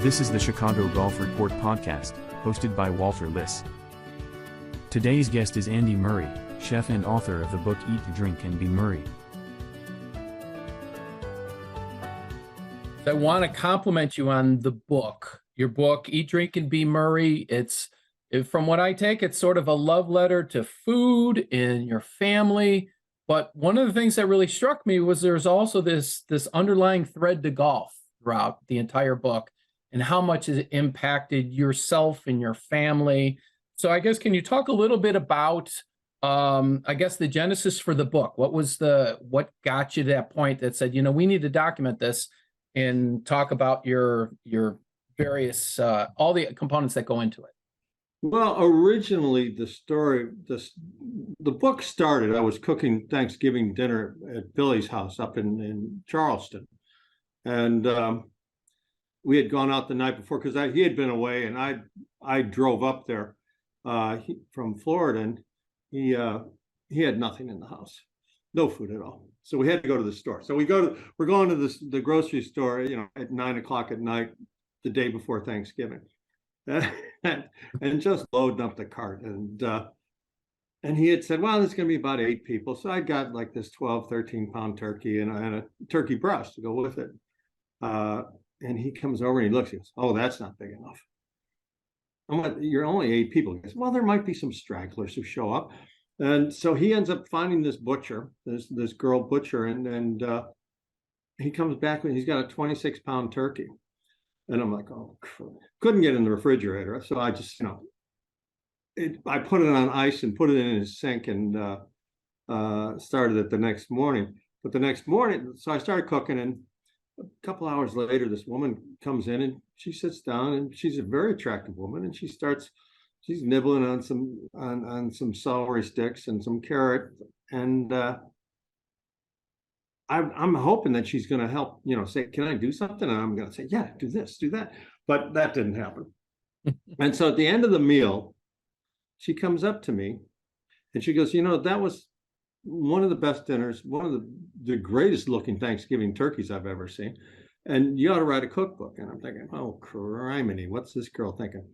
This is the Chicago Golf Report podcast, hosted by Walter Liss. Today's guest is Andy Murray, chef and author of the book Eat, Drink, and Be Murray. I want to compliment you on the book. Your book, Eat, Drink, and Be Murray. From what I take, it's sort of a love letter to food and your family. But one of the things that really struck me was there's also this underlying thread to golf throughout the entire book and how much it impacted yourself and your family. So I guess, can you talk a little bit about, the genesis for the book? What got you to that point that said, we need to document this and talk about your various, all the components that go into it? Well, originally the book started, I was cooking Thanksgiving dinner at Billy's house up in Charleston. And we had gone out the night before because he had been away, and I drove up there from Florida, and he had nothing in the house, no food at all. So we had to go to the store. So we're going to the grocery store, at 9 o'clock at night, the day before Thanksgiving, and just loading up the cart. And he had said, well, there's going to be about 8 people. So I got like this 12, 13-pound turkey and a turkey breast to go with it. And he comes over and he looks, he goes, oh, that's not big enough. I'm like, you're only 8 people. He goes, well, there might be some stragglers who show up. And so he ends up finding this butcher, this girl butcher, and he comes back and he's got a 26-pound turkey. And I'm like, oh, couldn't get in the refrigerator. So I just, I put it on ice and put it in his sink and started it the next morning. But the next morning, so I started cooking, and a couple hours later, this woman comes in and she sits down, and she's a very attractive woman, and she's nibbling on some celery sticks and some carrot, and I'm hoping that she's going to help, say, can I do something? And I'm going to say, yeah, do this, do that. But that didn't happen. And so at the end of the meal, she comes up to me and she goes, that was one of the best dinners, one of the greatest looking Thanksgiving turkeys I've ever seen. And you ought to write a cookbook. And I'm thinking, oh, criminy, what's this girl thinking?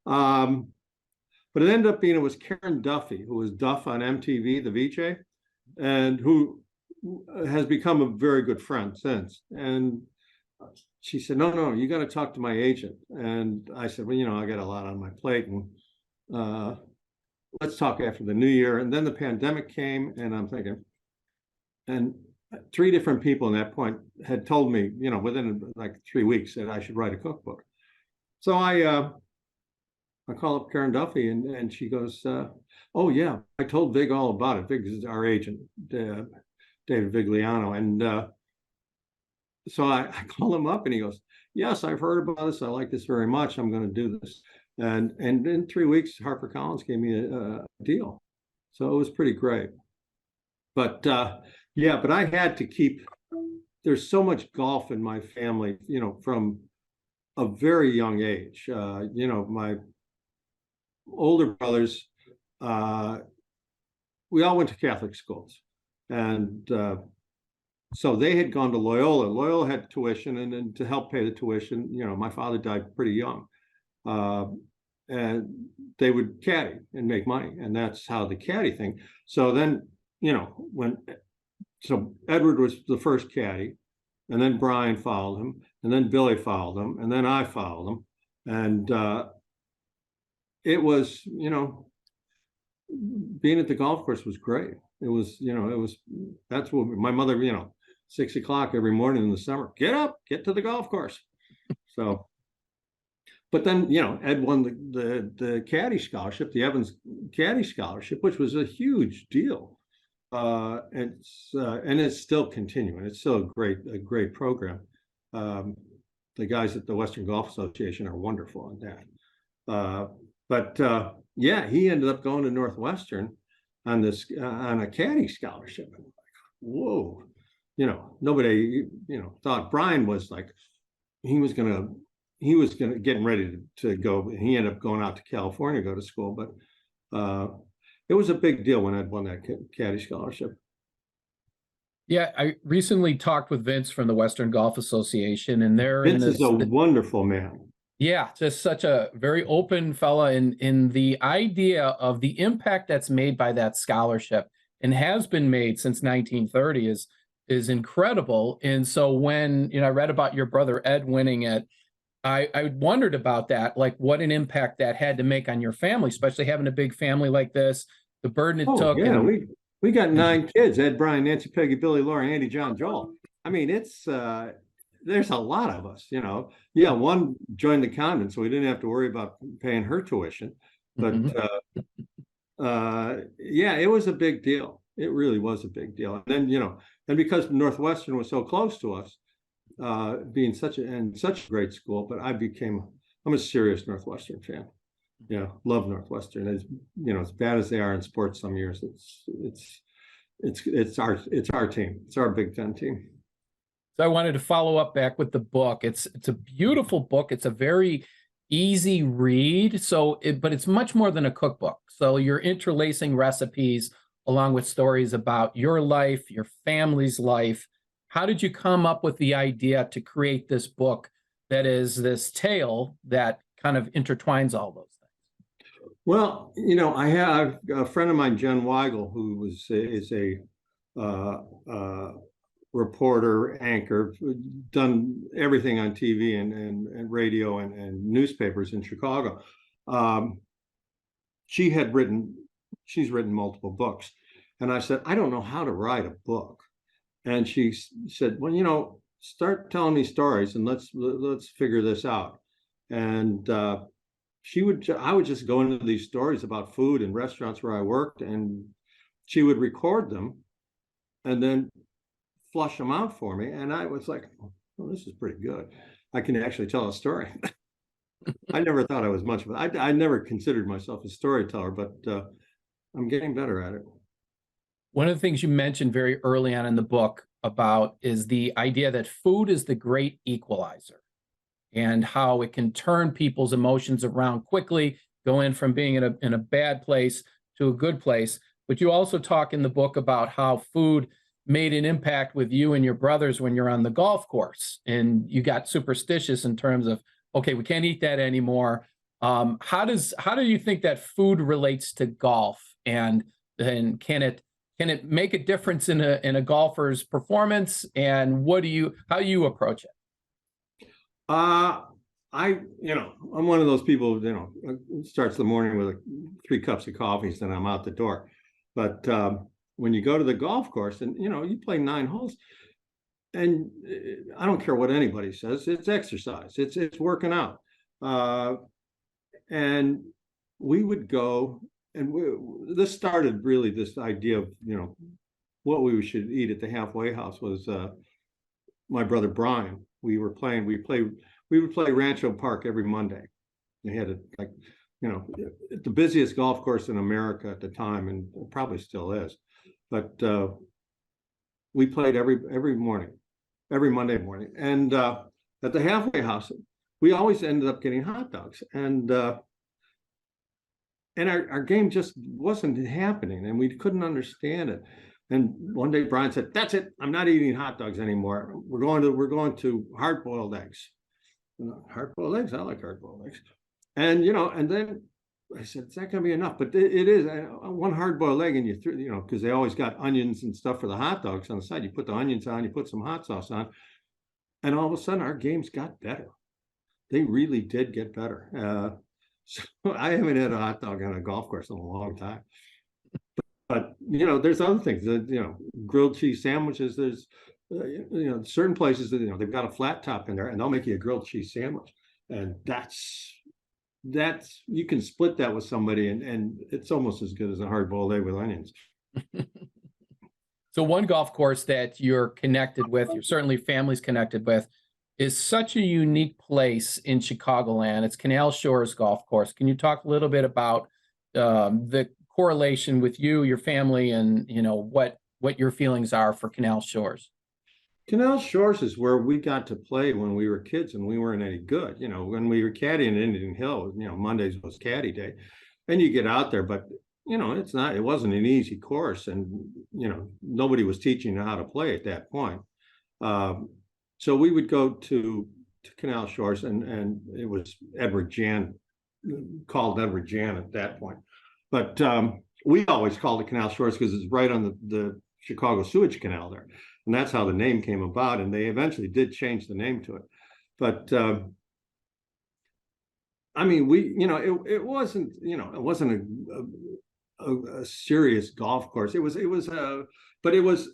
But it ended up being, it was Karen Duffy, who was Duff on MTV, the VJ, and who has become a very good friend since. And she said, no, you got to talk to my agent. And I said, well, I got a lot on my plate, and let's talk after the new year. And then the pandemic came, and I'm thinking, and 3 different people in that point had told me, within like 3 weeks, that I should write a cookbook. So I call up Karen Duffy, and she goes, oh yeah, I told Vig all about it. Vig is our agent, David Vigliano. And so I call him up, and he goes, yes, I've heard about this. I like this very much. I'm going to do this. And in 3 weeks, HarperCollins gave me a deal. So it was pretty great. But but I had to keep, there's so much golf in my family, from a very young age. My older brothers, we all went to Catholic schools. And so they had gone to Loyola. Loyola had tuition, and then to help pay the tuition, my father died pretty young. And they would caddy and make money, and that's how the caddy thing. So then, so Edward was the first caddy, and then Brian followed him, and then Billy followed him, and then I followed him, and it was, being at the golf course was great. It was, that's what my mother, 6 o'clock every morning in the summer, get up, get to the golf course. So. But then, Ed won the caddy scholarship, the Evans caddy scholarship, which was a huge deal. And it's still continuing. It's still a great program. The guys at the Western Golf Association are wonderful on that. He ended up going to Northwestern on a caddy scholarship. And like, whoa, nobody, thought Brian was like, he was getting ready to go. He ended up going out to California to go to school, but it was a big deal when I'd won that caddy scholarship. Yeah, I recently talked with Vince from the Western Golf Association, and Vince is a wonderful man. Yeah, just such a very open fella in the idea of the impact that's made by that scholarship and has been made since 1930 is incredible. And so when, I read about your brother Ed winning it, I wondered about that, like what an impact that had to make on your family, especially having a big family like this, the burden it Oh took. yeah, And we got 9 kids: Ed, Brian, Nancy, Peggy, Billy, Laura, Andy, John, Joel. I mean, it's there's a lot of us, you know. Yeah, one joined the convent, so we didn't have to worry about paying her tuition. But Mhm. yeah, it was a big deal. It really was a big deal. And then, and because Northwestern was so close to us, being such a great school, but I'm a serious Northwestern fan. Yeah, love Northwestern. As as bad as they are in sports some years, it's our team. It's our Big Ten team. So I wanted to follow up back with the book. It's a beautiful book. It's a very easy read. But it's much more than a cookbook. So you're interlacing recipes along with stories about your life, your family's life. How did you come up with the idea to create this book that is this tale that kind of intertwines all those things? Well, I have a friend of mine, Jen Weigel, who is a uh, uh, reporter, anchor, done everything on TV and radio and newspapers in Chicago. Um, she's written multiple books. And I said, I don't know how to write a book. And she said, well, start telling me stories and let's figure this out. And I would just go into these stories about food and restaurants where I worked, and she would record them and then flush them out for me. And I was like, well, this is pretty good. I can actually tell a story. I never thought I was much of it. I never considered myself a storyteller, but I'm getting better at it. One of the things you mentioned very early on in the book about is the idea that food is the great equalizer and how it can turn people's emotions around quickly, go in from being in a bad place to a good place. But you also talk in the book about how food made an impact with you and your brothers when you're on the golf course and you got superstitious in terms of, okay, we can't eat that anymore. How do you think that food relates to golf, and can it make a difference in a golfer's performance? And how do you approach it? Uh, I'm one of those people, starts the morning with 3 cups of coffee, then I'm out the door. But when you go to the golf course and, you play 9 holes, and I don't care what anybody says, it's exercise, it's working out. And we would go, and this started really this idea of, what we should eat at the halfway house was my brother Brian. We would play Rancho Park every Monday. They had the busiest golf course in America at the time, and it probably still is. But we played every morning, every Monday morning. And at the halfway house, we always ended up getting hot dogs. And our game just wasn't happening, and we couldn't understand it. And one day Brian said, "That's it. I'm not eating hot dogs anymore. We're going to hard-boiled eggs." Hard-boiled eggs. I like hard-boiled eggs. And and then I said, "It's not going to be enough." But it is one hard-boiled egg, and because they always got onions and stuff for the hot dogs on the side. You put the onions on, you put some hot sauce on, and all of a sudden our games got better. They really did get better. So I haven't had a hot dog on a golf course in a long time. But there's other things. Grilled cheese sandwiches. There's certain places that they've got a flat top in there, and they'll make you a grilled cheese sandwich, and that's you can split that with somebody, and it's almost as good as a hard-boiled egg with onions. So one golf course that you're connected with, you're certainly families connected with, is such a unique place in Chicagoland. It's Canal Shores Golf Course. Can you talk a little bit about the correlation with you, your family, and what your feelings are for Canal Shores? Canal Shores is where we got to play when we were kids, and we weren't any good. When we were caddying in Indian Hill, Mondays was caddy day, and you get out there, but it wasn't an easy course, and nobody was teaching you how to play at that point. So we would go to to Canal Shores, and it was Edward Jan, called Edward Jan at that point. But we always called it Canal Shores because it's right on the Chicago Sewage Canal there. And that's how the name came about. And they eventually did change the name to it. But I mean, it wasn't, it wasn't a serious golf course. But it was,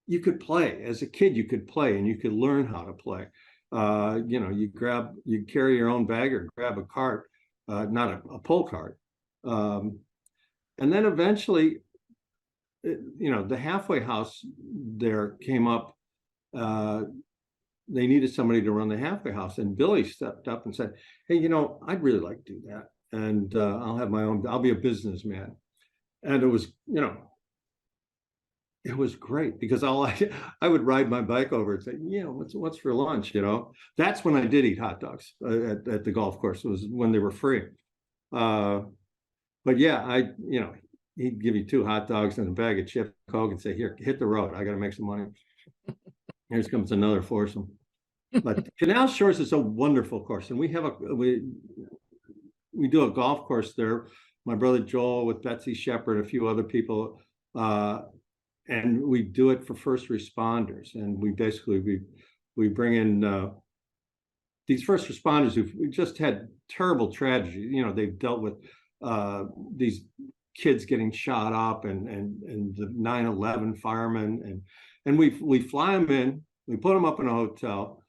you could play as a kid, you could play and you could learn how to play. You carry your own bag or grab a cart, not a pull cart. And then eventually, the halfway house there came up. They needed somebody to run the halfway house, and Billy stepped up and said, "Hey, I'd really like to do that, and I'll be a businessman." And it was, it was great because I would ride my bike over and say, what's for lunch, That's when I did eat hot dogs at the golf course. It was when they were free. But yeah, he'd give you 2 hot dogs and a bag of chips, Coke, and say, "Here, hit the road. I got to make some money." Here comes another foursome. But Canal Shores is a wonderful course, and we do a golf course there. My brother Joel with Betsy Shepard, a few other people, and we do it for first responders. And we bring in these first responders who've just had terrible tragedy. They've dealt with these kids getting shot up and the 9/11 firemen, and we fly them in, we put them up in a hotel,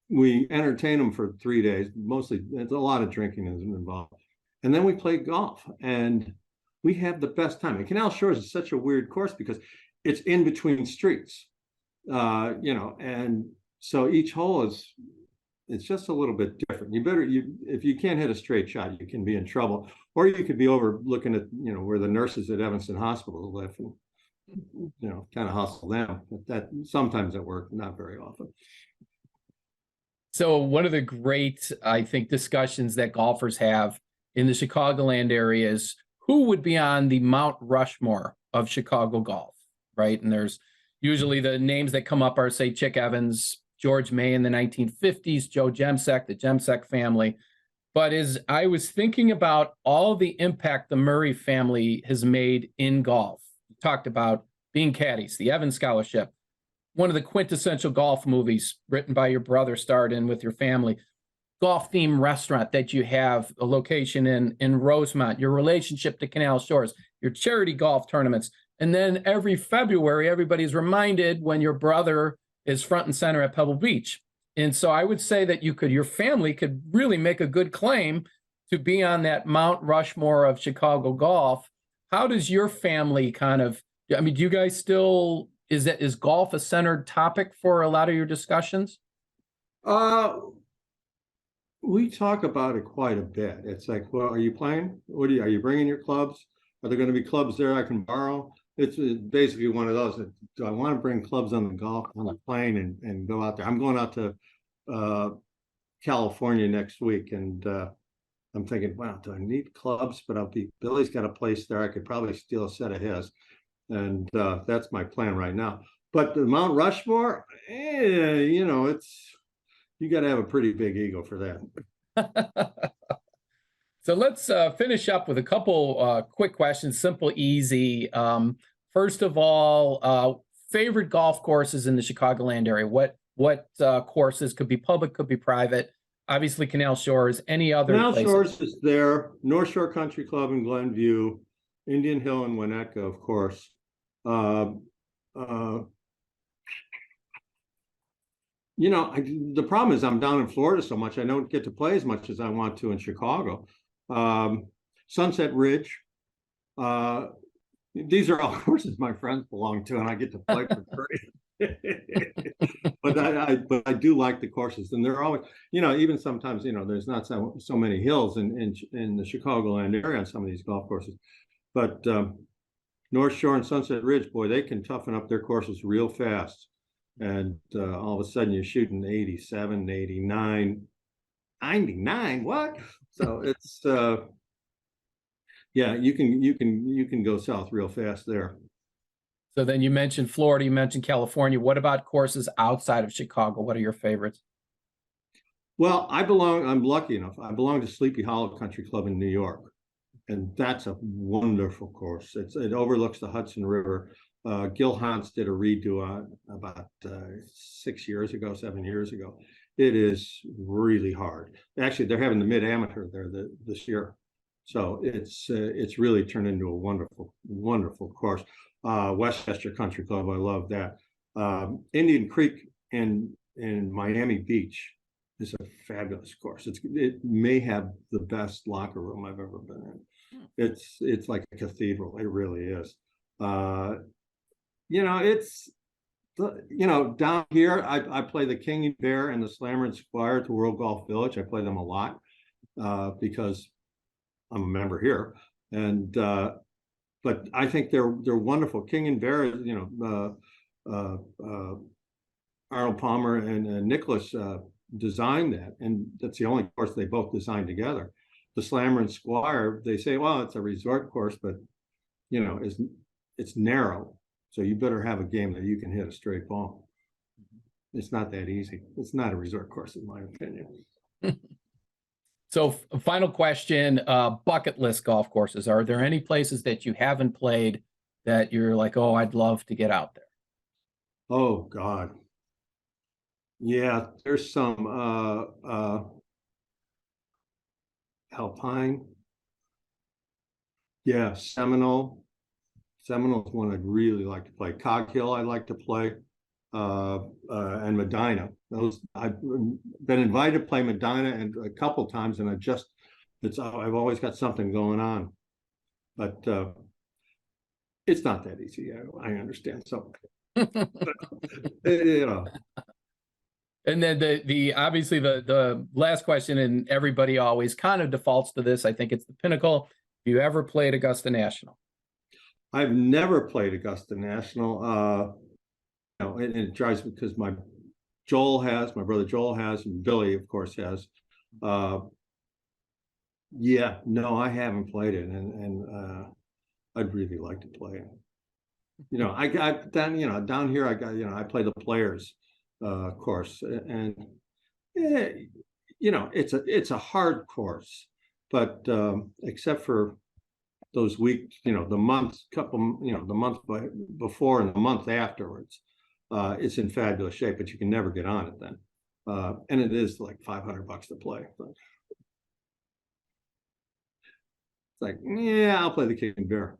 we entertain them for 3 days. Mostly, a lot of drinking is involved, and then we play golf, and we have the best time. And Canal Shores is such a weird course because it's in between streets, and so each hole it's just a little bit different. If you can't hit a straight shot, you can be in trouble, or you could be overlooking at, where the nurses at Evanston Hospital live, and, kind of hustle them. But that sometimes at work, not very often. So one of the great, I think, discussions that golfers have in the Chicagoland area is who would be on the Mount Rushmore of Chicago golf, right? And there's usually the names that come up are, say, Chick Evans, George May in the 1950s, Joe Jemsek, the Jemsek family. But as I was thinking about all the impact the Murray family has made in golf, you talked about being caddies, the Evans Scholarship, one of the quintessential golf movies written by your brother, starred in with your family, golf-themed restaurant that you have a location in Rosemont, your relationship to Canal Shores, your charity golf tournaments. And then every February, everybody's reminded when your brother is front and center at Pebble Beach. And so I would say that your family could really make a good claim to be on that Mount Rushmore of Chicago golf. How does your family do you guys still, is golf a centered topic for a lot of your discussions? We talk about it quite a bit. It's like, well, are you playing? Are you bringing your clubs? Are there going to be clubs there I can borrow? It's basically one of those. Do I want to bring clubs on the plane and go out there? I'm going out to California next week, and I'm thinking, wow, do I need clubs? But Billy's got a place there. I could probably steal a set of his, and that's my plan right now. But the Mount Rushmore, it's, you got to have a pretty big ego for that. So let's finish up with a couple quick questions, simple, easy. First of all, favorite golf courses in the Chicagoland area. What courses, could be public, could be private? Obviously, Canal Shores. Any other Canal places? Shores is there. North Shore Country Club in Glenview, Indian Hill in Winnetka, of course. The problem is I'm down in Florida so much, I don't get to play as much as I want to in Chicago. Sunset Ridge. These are all courses my friends belong to, and I get to play for free. But I do like the courses, and they're always, even sometimes, there's not so many hills in the Chicagoland area on some of these golf courses. But North Shore and Sunset Ridge, boy, they can toughen up their courses real fast. And all of a sudden you're shooting 87, 89, 99, what? So it's yeah, you can go south real fast there. So then you mentioned Florida, you mentioned California. What about courses outside of Chicago? What are your favorites? Well, I'm lucky enough. I belong to Sleepy Hollow Country Club in New York. And that's a wonderful course. It overlooks the Hudson River. Gil Hans did a redo on about 6 years ago, 7 years ago. It is really hard. Actually, they're having the mid-amateur there this year. So it's really turned into a wonderful, wonderful course. Westchester Country Club, I love that. Indian Creek in Miami Beach is a fabulous course. It may have the best locker room I've ever been in. It's like a cathedral. It really is. Down here I play the King and Bear and the Slammer and Squire at the World Golf Village. I play them a lot because I'm a member here. And but I think they're wonderful. King and Bear, Arnold Palmer and Nicholas designed that, and that's the only course they both designed together. The Slammer and Squire, they say, well, it's a resort course, but it's narrow, so you better have a game that you can hit a straight ball. It's not that easy. It's not a resort course, in my opinion. So, final question: bucket list golf courses. Are there any places that you haven't played that you're like, oh, I'd love to get out there? Oh God. Yeah, there's some Alpine. Yeah, Seminole. Seminole's one I'd really like to play. Cog Hill I'd like to play. And Medina. Those I've been invited to play Medina and a couple times, and I've always got something going on. But it's not that easy. I understand. So And then the obviously the last question, and everybody always kind of defaults to this. I think it's the pinnacle. Have you ever played Augusta National? I've never played Augusta National. And it drives me because my brother Joel has, and Billy, of course, has. Yeah, no, I haven't played it, and I'd really like to play it. I got down here. I play the Players course, and it's a hard course, but except for those weeks, the month before and the month afterwards, it's in fabulous shape. But you can never get on it then, and it is like $500 to play. But it's like, yeah, I'll play the King and Bear.